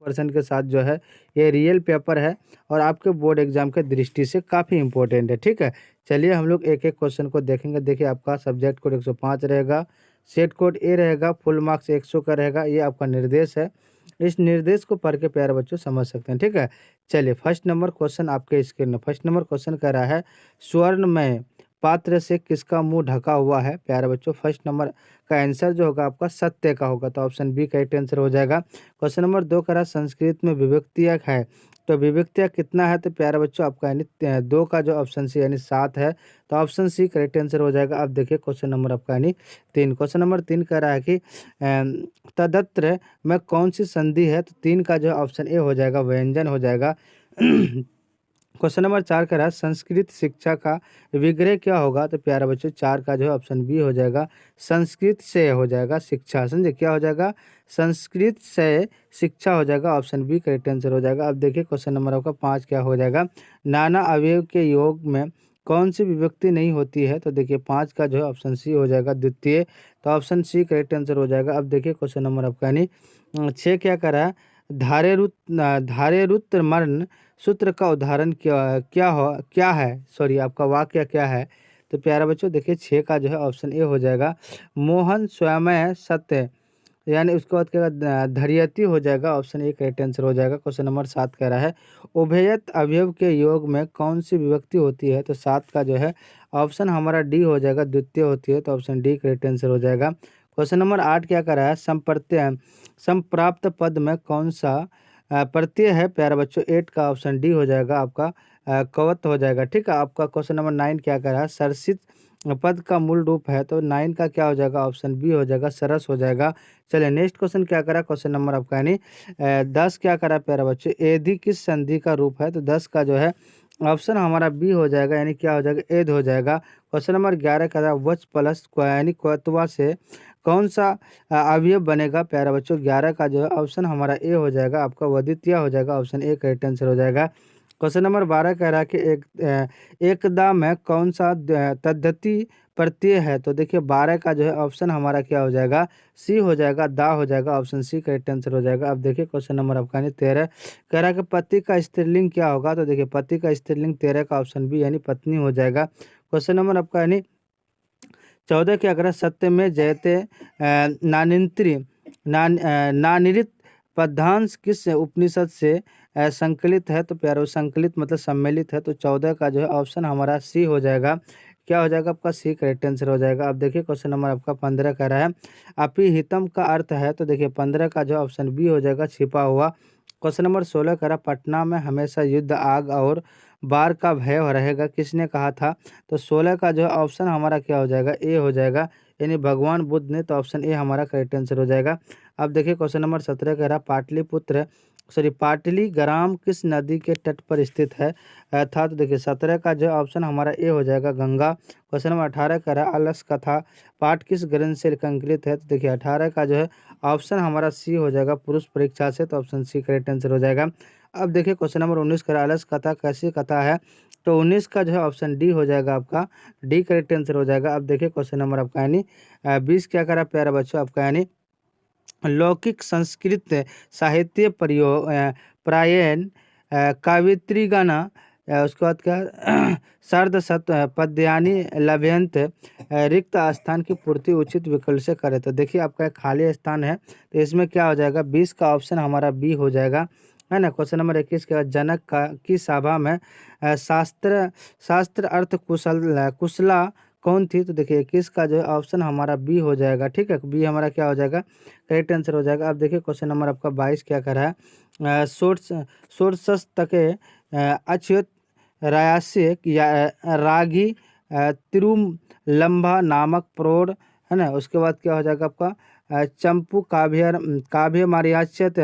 100% के साथ जो है ये रियल पेपर है और आपके बोर्ड एग्जाम के दृष्टि से काफ़ी इंपॉर्टेंट है। ठीक है, चलिए हम लोग एक एक क्वेश्चन को देखेंगे। देखिए आपका सब्जेक्ट कोड 105 रहेगा, सेट कोड ए रहेगा, फुल मार्क्स 100 का रहेगा। ये आपका निर्देश है, इस निर्देश को पढ़ के प्यारे बच्चों समझ सकते हैं। ठीक है, चलिए फर्स्ट नंबर क्वेश्चन आपके स्क्रीन में। फर्स्ट नंबर क्वेश्चन कह रहा है स्वर्णमय पात्र से किसका मुंह ढका हुआ है। प्यारे बच्चों फर्स्ट नंबर का आंसर जो होगा आपका सत्य का होगा, तो ऑप्शन बी करेक्ट आंसर हो जाएगा। क्वेश्चन नंबर 2 कह रहा है संस्कृत में विभक्तियाँ है, तो विभक्तियाँ कितना है, तो प्यारे बच्चों आपका यानी 2 का जो ऑप्शन सी यानी 7 है, तो ऑप्शन सी करेक्ट आंसर हो जाएगा। अब देखिए क्वेश्चन नंबर आपका यानी 3। क्वेश्चन नंबर 3 कह रहा है कि तदत्र में कौन सी संधि है, तो 3 का जो ऑप्शन ए हो जाएगा, व्यंजन हो जाएगा। क्वेश्चन नंबर 4 कह रहा है संस्कृत शिक्षा का विग्रह क्या होगा, तो प्यारा बच्चों 4 का जो है ऑप्शन बी हो जाएगा, संस्कृत से हो जाएगा शिक्षा। समझे, क्या हो जाएगा, संस्कृत से शिक्षा हो जाएगा, ऑप्शन बी करेक्ट आंसर हो जाएगा। अब देखिए क्वेश्चन नंबर आपका 5 क्या हो जाएगा, नाना अवयव के योग में कौन सी विभक्ति नहीं होती है, तो देखिए 5 का जो है ऑप्शन सी हो जाएगा, द्वितीय, तो ऑप्शन सी करेक्ट आंसर हो जाएगा। अब देखिए क्वेश्चन नंबर आपका यानी 6 क्या कर रहा है, धारेरुत मर्ण सूत्र का उदाहरण क्या है, सॉरी आपका वाक्य क्या है, तो प्यारा बच्चों देखिए 6 का जो है ऑप्शन ए हो जाएगा, मोहन स्वयं सत्य, यानी उसके बाद क्या धैर्यती हो जाएगा, ऑप्शन ए करेक्ट आंसर हो जाएगा। क्वेश्चन नंबर 7 कह रहा है उभयत अवयव के योग में कौन सी विभक्ति होती है, तो 7 का जो है ऑप्शन हमारा डी हो जाएगा, द्वितीय होती है, तो ऑप्शन डी करेक्ट आंसर हो जाएगा। क्वेश्चन नंबर 8 क्या कर रहा है संप्राप्त पद में कौन सा प्रत्यय है, प्यारे बच्चों 8 का ऑप्शन डी हो जाएगा आपका, कवत हो जाएगा। ठीक है, आपका क्वेश्चन नंबर 9 क्या कर रहा है सरसित पद का मूल रूप है, तो 9 का क्या हो जाएगा, ऑप्शन बी हो जाएगा, सरस हो जाएगा। चलिए नेक्स्ट क्वेश्चन क्या करा, क्वेश्चन नंबर आपका यानी 10 क्या करा प्यारा बच्चों, एधि किस संधि का रूप है, तो 10 का जो है ऑप्शन हमारा बी हो जाएगा, यानी क्या हो जाएगा, एध हो जाएगा। क्वेश्चन नंबर 11 का वच प्लस यानी क्वत्वा से कौन सा अवयव बनेगा, प्यारा बच्चों 11 का जो है ऑप्शन हमारा ए हो जाएगा, आपका वदित्य हो जाएगा, ऑप्शन ए करेक्ट आंसर हो जाएगा। क्वेश्चन नंबर 12 कह रहा है कि एकदा में कौन सा तद्धति प्रत्यय है, तो देखिए 12 का जो है ऑप्शन हमारा क्या हो जाएगा, सी हो जाएगा, दा हो जाएगा, ऑप्शन सी करेक्ट आंसर हो जाएगा। अब देखिए क्वेश्चन नंबर आपका यानी 13 कह रहा है कि पति का स्त्रीलिंग क्या होगा, तो देखिए पति का स्त्रीलिंग 13 का ऑप्शन बी यानी पत्नी हो जाएगा। क्वेश्चन नंबर आपका यानी 14 क्या करा सत्य में जयते नानिंत्री नानिरित पद्यांश किस उपनिषद से संकलित है, तो प्यारो संकलित मतलब सम्मिलित है, तो 14 का जो है ऑप्शन हमारा सी हो जाएगा, क्या हो जाएगा आपका सी करेक्ट आंसर हो जाएगा। अब देखिए क्वेश्चन नंबर आपका 15 कह रहा है अपिहितम का अर्थ है, तो देखिए 15 का जो ऑप्शन बी हो जाएगा, छिपा हुआ। क्वेश्चन नंबर 16 कह रहा पटना में हमेशा युद्ध आग और बाढ़ का भय रहेगा, किसने कहा था, तो 16 का जो है ऑप्शन हमारा क्या हो जाएगा, ए हो जाएगा, यानी भगवान बुद्ध ने, तो ऑप्शन ए हमारा करेक्ट आंसर हो जाएगा। अब देखिए क्वेश्चन नंबर 17 कह रहा पाटलिपुत्र सॉरी पाटलीग्राम किस नदी के तट पर स्थित है था, तो देखिए 17 का जो ऑप्शन हमारा ए हो जाएगा, गंगा। क्वेश्चन नंबर 18 कह रहा अलस कथा पाठ किस ग्रंथ से कंकलित है, तो देखिए 18 का जो है ऑप्शन हमारा सी हो जाएगा, पुरुष परीक्षा से, तो ऑप्शन सी करेक्ट आंसर हो जाएगा। अब देखिए क्वेश्चन नंबर 19 कह रहा अलस कथा कैसी कथा है, तो 19 का जो है ऑप्शन डी हो जाएगा, आपका डी करेक्ट आंसर हो जाएगा। अब देखिए क्वेश्चन नंबर आपका यानी 20 क्या करा प्यारा बच्चों आपका यानी लौकिक संस्कृत साहित्य प्रायण काव्यत्रिगण उसके बाद क्या सर्द सत पद्यानि लभ्यंत रिक्त स्थान की पूर्ति उचित विकल्प से करे, तो देखिए आपका एक खाली स्थान है, तो इसमें क्या हो जाएगा 20 का ऑप्शन हमारा बी हो जाएगा, है ना। क्वेश्चन नंबर 21 के बाद जनक की सभा में शास्त्र अर्थ कुशला कौन थी, तो देखिए 21 का जो है ऑप्शन हमारा बी हो जाएगा, ठीक है, बी हमारा क्या हो जाएगा, करेक्ट आंसर हो जाएगा। अब देखिए क्वेश्चन नंबर आपका 22 क्या कर रहा है सोर्स तके अच्युत रायास्य रागी तिरुलंबा नामक प्रोढ़, है ना, उसके बाद क्या हो जाएगा आपका चंपू काव्य मारियाच्यत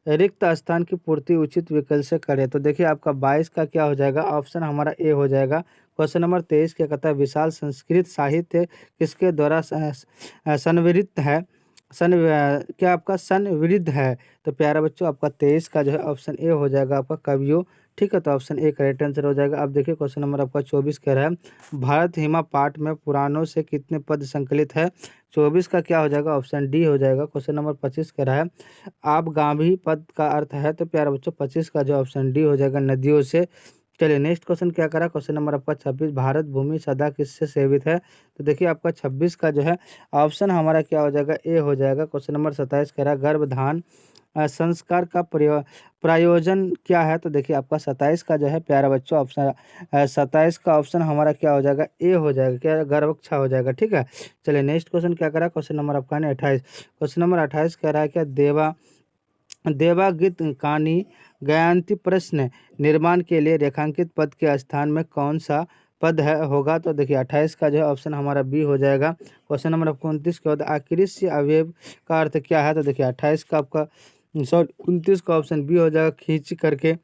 रिक्त स्थान की पूर्ति उचित विकल्प से करे, तो देखिए आपका 22 का क्या हो जाएगा, ऑप्शन हमारा ए हो जाएगा। क्वेश्चन नंबर 23 क्या कहता है विशाल संस्कृत साहित्य किसके द्वारा संवृत्त है, क्या आपका संवृद्ध है, तो प्यारा बच्चों आपका 23 का जो है ऑप्शन ए हो जाएगा, आपका कवियों, ठीक है, तो ऑप्शन ए करेक्ट आंसर हो जाएगा। अब देखिए क्वेश्चन नंबर आपका 24 कह रहा है भारत हिमा पाठ में पुराणों से कितने पद संकलित है, 24 का क्या हो जाएगा, ऑप्शन डी हो जाएगा। क्वेश्चन नंबर 25 कह रहा है आप गांभी पद का अर्थ है, तो प्यारे बच्चों 25 का जो ऑप्शन डी हो जाएगा, नदियों से। चलिए नेक्स्ट क्वेश्चन क्या करा, क्वेश्चन नंबर आपका 26, भारत भूमि सदा किससे सेवित है। तो देखिए आपका 26 का जो है ऑप्शन हमारा क्या हो जाएगा, ए हो जाएगा। क्वेश्चन नंबर 27 कह रहा है गर्भधान संस्कार का प्रायोजन क्या है। तो देखिए आपका 27 का जो है प्यारा बच्चों ऑप्शन 27 का ऑप्शन हमारा क्या हो जाएगा, ए हो जाएगा, क्या गर्भक्षा हो जाएगा। ठीक है, चलिए नेक्स्ट क्वेश्चन क्या करा, क्वेश्चन नंबर आपका 28। क्वेश्चन नंबर 28 कह रहा है क्या देवागीत कानी गयान्ति प्रश्न निर्माण के लिए रेखांकित पद के स्थान में कौन सा पद है होगा। तो देखिए 28 का जो है ऑप्शन हमारा बी हो जाएगा। क्वेश्चन नंबर आपको 29 के बाद आकृष्य अवयव का अर्थ क्या है। तो देखिए 28 का आपका 29 का ऑप्शन बी हो जाएगा, खींच करके।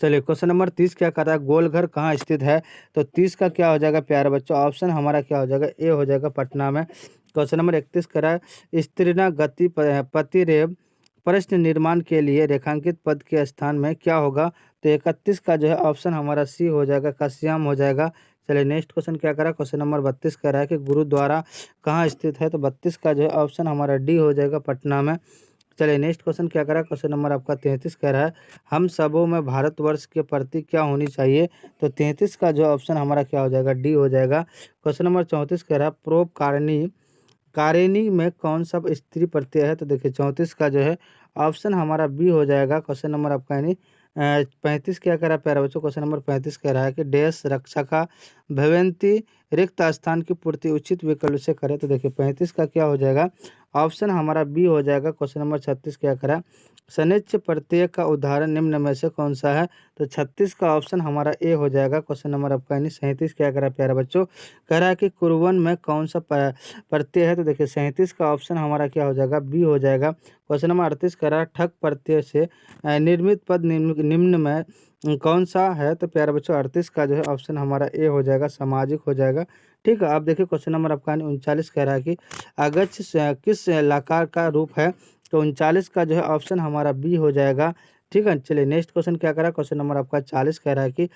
चलिए क्वेश्चन नंबर 30 क्या कर रहा है, गोलघर कहाँ स्थित है। तो 30 का क्या हो जाएगा प्यारे बच्चों, ऑप्शन हमारा क्या हो जाएगा, ए हो जाएगा, पटना में। क्वेश्चन नंबर 31 कर रहा है स्त्रीण गति पति रेव प्रश्न निर्माण के लिए रेखांकित पद के स्थान में क्या होगा। तो 31 का जो है ऑप्शन हमारा सी हो जाएगा, कश्याम हो जाएगा। चलिए नेक्स्ट क्वेश्चन क्या करा, क्वेश्चन नंबर 32 कह रहा है कि गुरुद्वारा कहाँ स्थित है। तो 32 का जो है ऑप्शन हमारा डी हो जाएगा, पटना में। चलिए नेक्स्ट क्वेश्चन क्या करा, क्वेश्चन नंबर आपका 33 कह रहा है हम सबों में भारतवर्ष के प्रति क्या होनी चाहिए। तो 33 का जो ऑप्शन हमारा क्या हो जाएगा, डी हो जाएगा। क्वेश्चन नंबर 34 कह रहा है प्रोपकारिणी कारिणी में कौन सा स्त्री प्रत्यय है। तो देखिए 34 का जो है ऑप्शन हमारा बी हो जाएगा। क्वेश्चन नंबर आपका यानी 35 क्या कह रहा है प्यारे बच्चों, क्वेश्चन नंबर 35 कह रहा है कि डैश रक्षका भवंती रिक्त स्थान की पूर्ति उचित विकल्प से करें। तो देखिए 35 का क्या हो जाएगा, ऑप्शन हमारा बी हो जाएगा। क्वेश्चन नंबर 36 क्या कह रहा है सनिच्च प्रत्यय का उदाहरण निम्न में से कौन सा है। तो 36 का ऑप्शन हमारा ए हो जाएगा। क्वेश्चन नंबर आपका यानी 37 क्या कह रहा है प्यारे बच्चों, कह रहा है कि कुर्वन में कौन सा प्रत्यय है। तो देखिए 37 का ऑप्शन हमारा क्या हो जाएगा, बी हो जाएगा। क्वेश्चन नंबर 38 कह रहा है ठक प्रत्यय से निर्मित पद निम्न में कौन सा है। तो प्यारे बच्चों 38 का जो है ऑप्शन हमारा ए हो जाएगा, सामाजिक हो जाएगा। ठीक है, आप देखिए क्वेश्चन नंबर आपका 39 कह रहा है कि अगच्छ किस लकार का रूप है। तो 39 का जो है ऑप्शन हमारा बी हो जाएगा। ठीक है, चलिए नेक्स्ट क्वेश्चन क्या करा, क्वेश्चन नंबर आपका 40 कह रहा है कि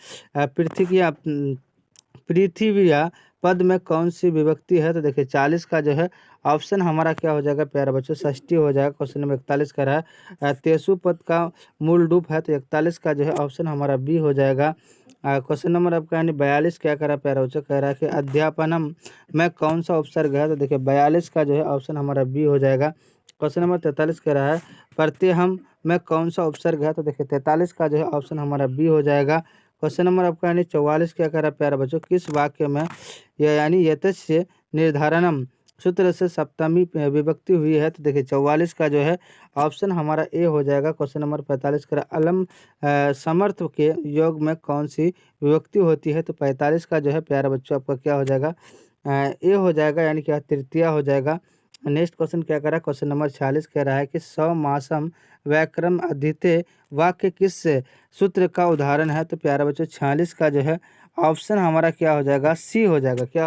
पृथ्वी पद में कौन सी विभक्ति है। तो देखिए 40 का जो है ऑप्शन हमारा क्या हो जाएगा प्यारे बच्चों, षष्ठी हो जाएगा। क्वेश्चन नंबर 41 कह रहा है तेसु पद का मूल रूप है। तो 41 का जो है ऑप्शन हमारा बी हो जाएगा। क्वेश्चन नंबर आपका यानी 42 क्या कह रहा है प्यारा बच्चों, कह रहा है कि अध्यापनम में कौन सा उपसर्ग है। तो देखिए 42 का जो है ऑप्शन हमारा बी हो जाएगा। क्वेश्चन नंबर 43 कह रहा है प्रत्यहम में कौन सा उपसर्ग है। तो देखिए 43 का जो है ऑप्शन हमारा बी हो जाएगा। क्वेश्चन नंबर आपका यानी 44 क्या कह रहा है प्यारा बच्चों, किस वाक्य में यानी यतस्य निर्धारणम सूत्र से सप्तमी विभक्ति हुई है। तो देखिए 44 का जो है ऑप्शन हमारा ए हो जाएगा। क्वेश्चन नंबर 45 का अलम समर्थ के योग में कौन सी विभक्ति होती है। तो 45 का जो है प्यारा बच्चों आपका क्या हो जाएगा, ए हो जाएगा, यानी क्या तृतीया हो जाएगा। नेक्स्ट क्वेश्चन क्या कर रहा है, क्वेश्चन नंबर 46 कह रहा है कि समासम व्याकरण अधीते वाक्य किस सूत्र का उदाहरण है। तो प्यारा बच्चों 46 का जो है ऑप्शन हमारा क्या हो जाएगा, सी हो जाएगा। क्या